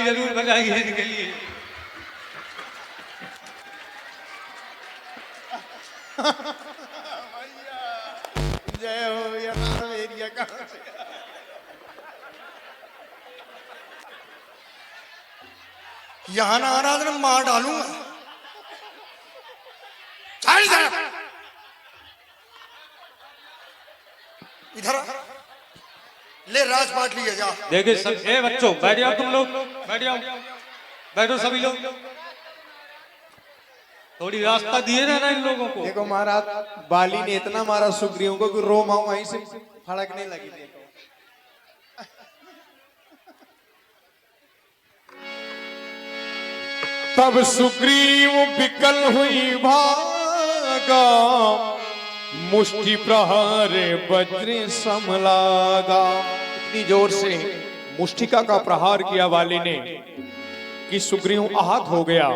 जरूर भगाएंगे इनके लिए। जय हो यार एरिया का। यहाँ ना आ रहा था, मार डालूंगा। इधर ले राजपाट लिए जा। देखिए सब, ए बच्चों बैठ जाओ, तुम लोग बैठ जाओ, बैठो सभी लोग, थोड़ी रास्ता दिए ना इन लोगों को। देखो महाराज, बाली ने इतना मारा सुग्रीव को कि रो माऊ वहीं से फड़कने लगी। देखो तब सुग्रीव विकल हुई भागा, मुष्टि प्रहार वज्र समलागा। इतनी जोर से मुष्टिका का प्रहार किया वाली ने कि सुग्रीव आहत हो गया।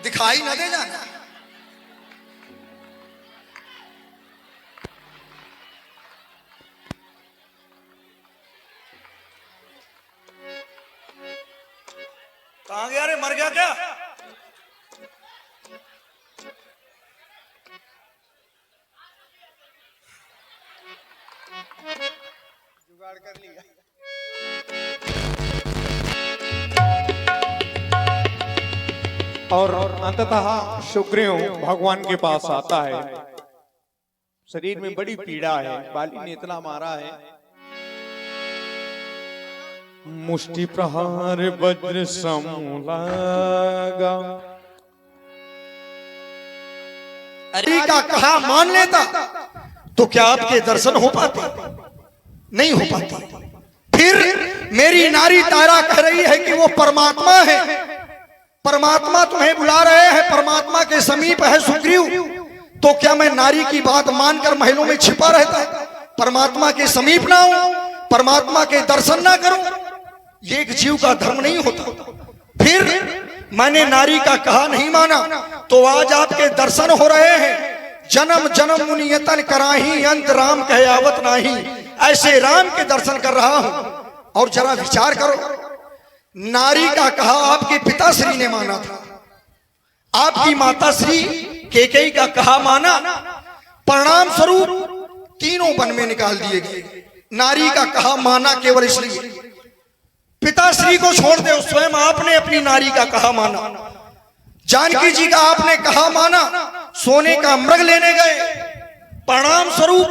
दिखाई न दे जाना। कहां गया रे, मर गया क्या? जुगाड़ कर लिया। और अंततः सुग्रीव भगवान के पास आता है। शरीर में बड़ी पीड़ा है, बाली ने इतना मारा है। मुष्टि प्रहार वज्र समलागा। अरे का कहा मान लेता तो क्या आपके दर्शन हो पाते? नहीं हो पाते। फिर मेरी नारी तारा कह रही है कि वो परमात्मा है, परमात्मा तुम्हें बुला रहे हैं, परमात्मा के समीप है सुग्रीव। तो क्या मैं नारी की बात मानकर महलों में छिपा रहता, परमात्मा के समीप ना हूं, परमात्मा के दर्शन ना करूं? ये एक जीव का धर्म नहीं होता। फिर मैंने नारी का कहा नहीं माना, तो आज आपके दर्शन हो रहे हैं। जन्म जन्म मुनियतन कराही, अंत राम कहे आवत नाही। ऐसे राम के दर्शन कर रहा हूं। और जरा विचार करो, नारी का कहा आपके पिताश्री ने माना था, आपकी माताश्री केकई का कहा माना, परिणाम स्वरूप तीनों वन में निकाल दिए गए। नारी का कहा माना केवल इसलिए, पिताश्री को छोड़ दे, स्वयं आपने अपनी नारी का कहा माना। जानकी जी का आपने कहा माना, सोने का मृग लेने गए, परिणाम स्वरूप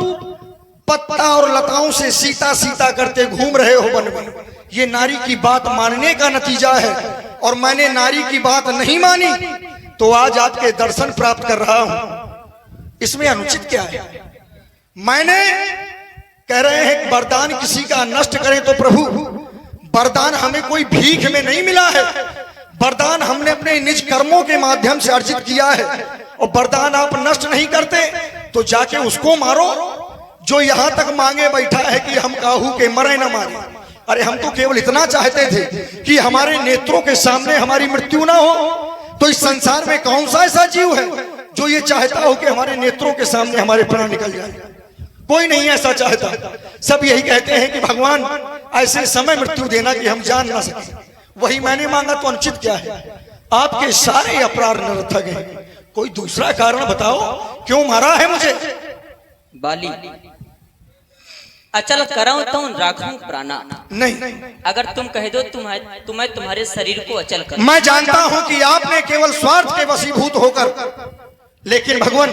पत्ता और लताओं से सीता सीता करते घूम रहे हो वन में। ये नारी की बात मानने का नतीजा है। और मैंने नारी की बात नहीं मानी, तो आज आपके दर्शन प्राप्त कर रहा हूं। इसमें अनुचित क्या है? मैंने कह रहे हैं वरदान किसी का नष्ट करें तो प्रभु, वरदान हमें कोई भीख में नहीं मिला है। वरदान हमने अपने निज कर्मों के माध्यम से अर्जित किया है। और वरदान आप नष्ट नहीं करते तो जाके उसको मारो जो यहां तक मांगे बैठा है कि हम काहू के मरे न मारे। अरे हम तो केवल इतना चाहते थे कि हमारे नेत्रों के सामने हमारी मृत्यु ना हो। तो इस संसार में कौन सा ऐसा जीव है जो ये चाहता हो कि हमारे नेत्रों के सामने हमारे प्राण निकल जाए? कोई नहीं ऐसा चाहता। सब यही कहते हैं कि भगवान ऐसे समय मृत्यु देना कि हम जान ना सके। वही मैंने मांगा, तो अनुचित क्या है? आपके सारे अपराध निरर्थक हैं। कोई दूसरा कारण बताओ, क्यों मारा है मुझे? बाली अचल कराऊं तो राखूं प्राणा। नहीं, अगर तुम कह दो तुम्हें तुम्हारे शरीर को अचल कर। मैं जानता हूं कि आपने केवल स्वार्थ के वशीभूत होकर, लेकिन भगवान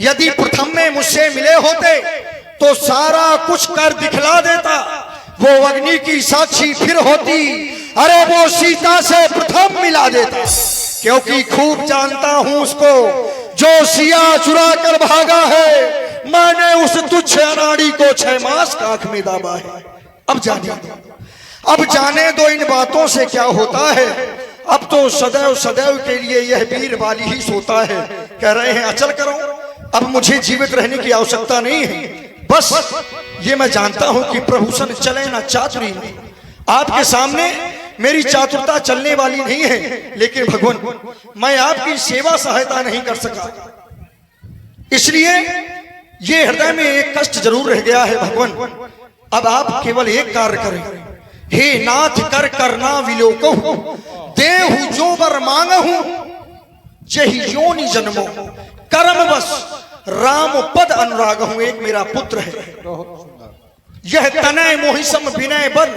यदि प्रथम में मुझसे मिले होते तो सारा कुछ कर दिखला देता। वो अग्नि की साक्षी फिर होती, अरे वो सीता से प्रथम मिला देता। क्योंकि खूब जानता हूं उसको जो सिया चुरा कर भागा है। मैंने उस तुच्छ अनाड़ी को 6 मास का आंख में दाबा है। अब जाने दो इन बातों से क्या होता है। अब तो सदैव सदैव के लिए यह वीर बाली ही सोता है। कह रहे हैं अचल करो, अब मुझे जीवित रहने की आवश्यकता नहीं है। बस ये मैं जानता हूं कि प्रभूषण चले ना चातुरी में, आपके सामने मेरी चातुरता चलने वाली नहीं है, लेकिन भगवान मैं आपकी सेवा सहायता नहीं कर सका, इसलिए ये हृदय में एक कष्ट जरूर रह गया है भगवान। अब आप केवल एक कार्य करें, हे नाथ कर करना विलोको, देहु जो वर मांगहु जहि योनि जन्मो, कर्म बस राम पद अनुराग हूं। एक मेरा पुत्र है, यह तनय मोहिसम विनय बन,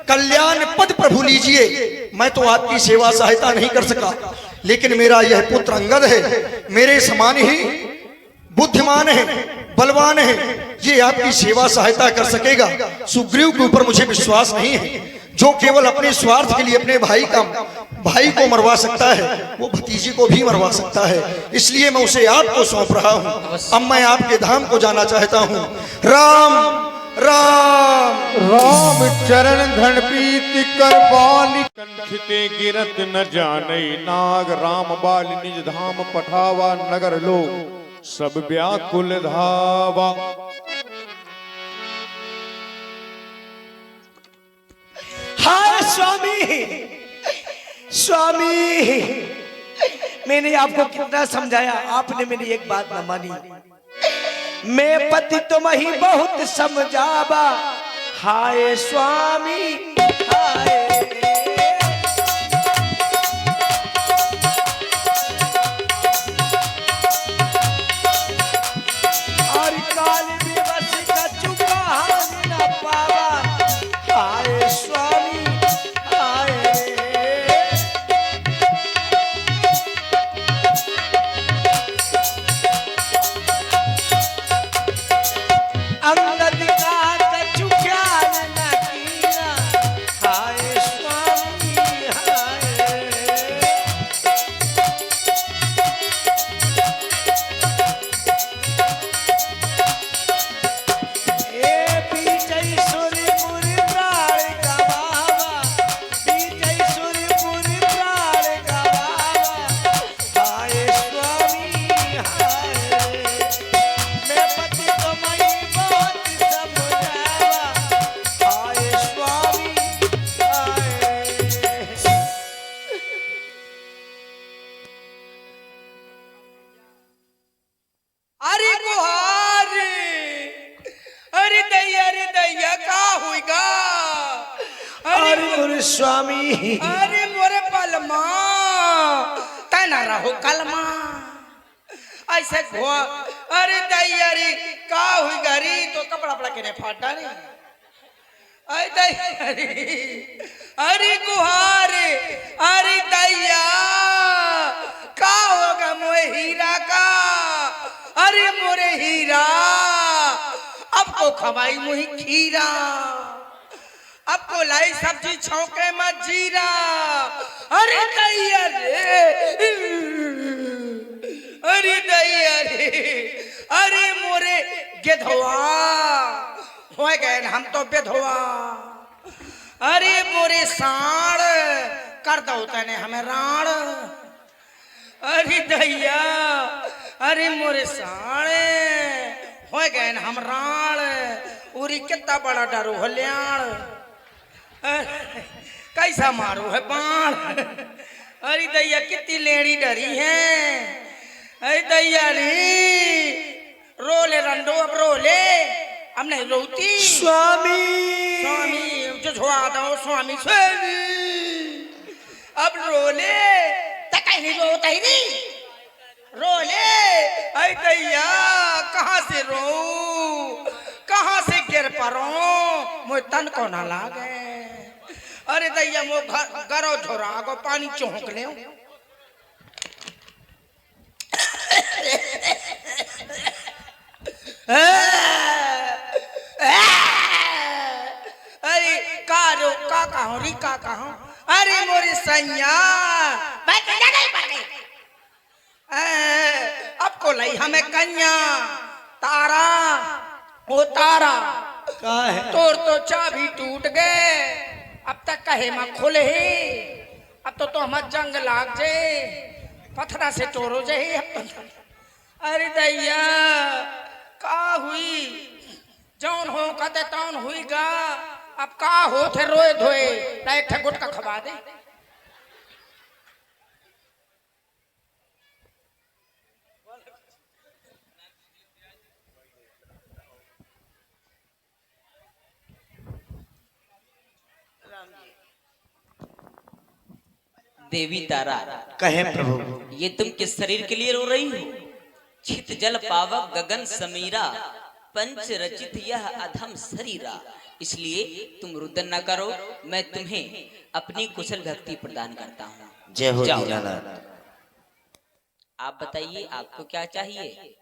कल्याण पद प्रभु लीजिए। मैं तो आपकी सेवा सहायता नहीं कर सका, लेकिन मेरा यह पुत्र अंगद है, मेरे समान ही बुद्धिमान है, बलवान है, ये आपकी सेवा सहायता कर सकेगा। सुग्रीव के ऊपर मुझे विश्वास नहीं है, जो केवल अपने स्वार्थ के लिए अपने भाई को मरवा सकता है, वो भतीजी को भी मरवा सकता है, इसलिए मैं उसे आपको सौंप रहा हूं। अब मैं आपके धाम को जाना चाहता हूं। राम राम राम चरण धन प्रीति कर बाली, कंठिते गिरत न जाने नाग, राम बाल निज धाम पठावा, नगर लोग सब व्याकुल धावा। हाय स्वामी, स्वामी मैंने आपको कितना समझाया, आपने मेरी एक बात न मानी। मैं पति तुम ही बहुत समझावा, हाय स्वामी हाय। और काल दिवस का चुका न पावा, हाय स्वामी हाय। अंगद का कछु ज्ञान न कीना, हाय स्वामी हाय। ए बीजय सूर्यपुर प्राण गवावा, बीजय सूर्यपुर प्राण गवावा, हाय स्वामी हाय। मैं पति तुम्हें बहुत समझावा, हाय स्वामी हाय। अरे गुहार, अरे दैया का होगा, अरे मोरे स्वामी, अरे मोरे पलमा तना रहो कलमा ऐसे घुआ। अरे दैया रे का हुई गरी, तो कपड़ा पड़ा के ने फाटा रे। अरे दैया रे, अरे गुहार, अरे दैया का होगा मोए हीरा का, अरे मोरे हीरा अब को खवाई मुही खीरा, अब को लाई सब्जी छौके में जीरा। अरे दैया रे, अरे दैया रे, अरे मोरे गेधवा हो गए हम तो बेधवा। अरे मोरे साण कर दो तने हमें राण। अरे दैया, अरे मोरे साणे हो गए हम राण, उरी कितना बड़ा डरो हल्याण, कैसा मारो है बाण। अरे दैया कितनी लेनी डरी है। अरे दैया रे, रोले रंडो अब रोले, अब नहीं रोती। स्वामी स्वामी जो छुआ दो स्वामी स्वामी, अब रोले तो कहीं रोता ही नहीं, रोले। अरे दैया कहाँ से रो, कहाँ से गिर परो, मुझे तन को ना लागे। अरे दैया मो गरो झोरा को पानी चौंक ले। अरे कारो का कहो री का कहो, अरे मोरी सैया अब को लई हमें कन्या तारा, ओ तारा का है तोर तो चाबी टूट गए, अब तक कहे में खुले ही, अब तो हमें जंग लाग जाए, पत्थरा से चोरो जाए। अरे दैया का हुई, जौन हो कहते तौन हुई गा। अब का हो थे रोए धोए ना एक ठे गुटका खवा दे। देवी तारा, कहे प्रभु। ये तुम किस शरीर के लिए रो रही हो? छित जल पावक गगन समीरा, पंच रचित यह अधम शरीरा। इसलिए तुम रुदन न करो, मैं तुम्हें अपनी कुशल भक्ति प्रदान करता हूँ। जय हो जाओ। दीनानाथ। आप बताइए आपको क्या चाहिए?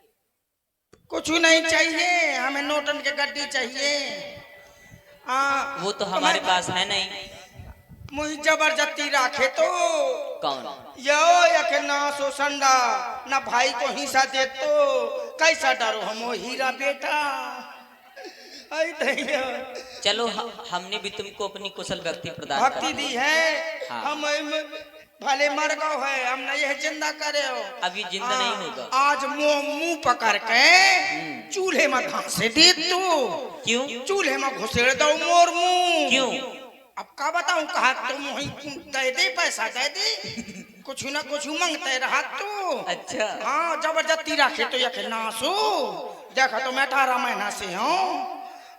कुछ नहीं चाहिए, हमें नोटन के गड्डी चाहिए। वो तो हमारे पास है नहीं। मुझे जबरदस्ती राखे तो कौन? यो यके ना सो संडा ना भाई को हिस्सा दे तो कैसा डरो हम हीरा बेटा। आई दैया चलो हमने भी तुमको अपनी कुशल भक्ति प्रदान भक्ति कर दी है। हाँ। हम भले मर गए है, हम नहीं यह जिंदा करे हो। अभी जिंदा नहीं होगा। आज मुंह पकड़ के चूल्हे में धांसे दे तू। क्यों? चूल्हे में घुसेड़ दो मोर मुंह। क्यों? अब का बताऊं, कहा तुम दे दे पैसा दे दे, कुछ ना कुछ मांगते रहा तू। अच्छा। हाँ जबरदस्ती रखे तो यके नासू। देखा तो मैं 18 महीना से हूँ।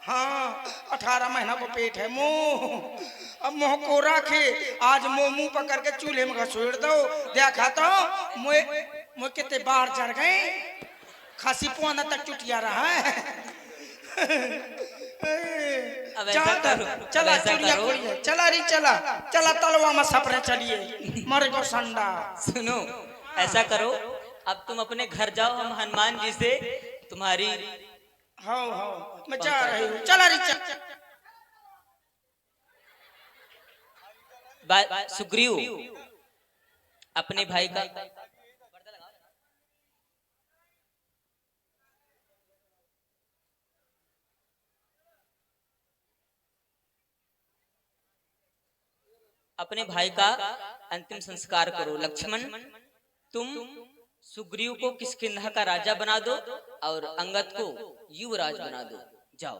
हाँ 18 महीना को पेट है मुंह। अब मुंह को रखे, आज मुंह पकड़ के चूल्हे में घसोड़ दो। देखा तो मुझे कितने बार जर गए, खासी पुआना तक चुटिया रहा है। अब ऐसा करो, चला अब ऐसा चिड़िया करो। कोई है, चला री चला चला तलवा में सपने चलिए मर गो संडा। सुनो, ऐसा करो, अब तुम अपने घर जाओ, हम हनुमान जी से तुम्हारी हाँ मैं जा रही हूँ, चला री चल। सुग्रीव अपने भाई का अपने भाई का अंतिम संस्कार करो। लक्ष्मण, तुम सुग्रीव को किष्किंधा का राजा बना दो और अंगद को युवराज बना दो। जाओ।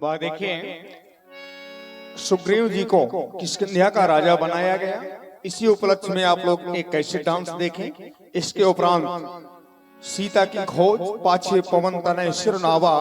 वह देखिए, सुग्रीव जी को किष्किंधा का राजा बनाया गया। इसी उपलक्ष्य में आप लोग एक कैसे डांस देखें। इसके उपरांत सीता की खोज, पाछे पवन तनय सिर नावा।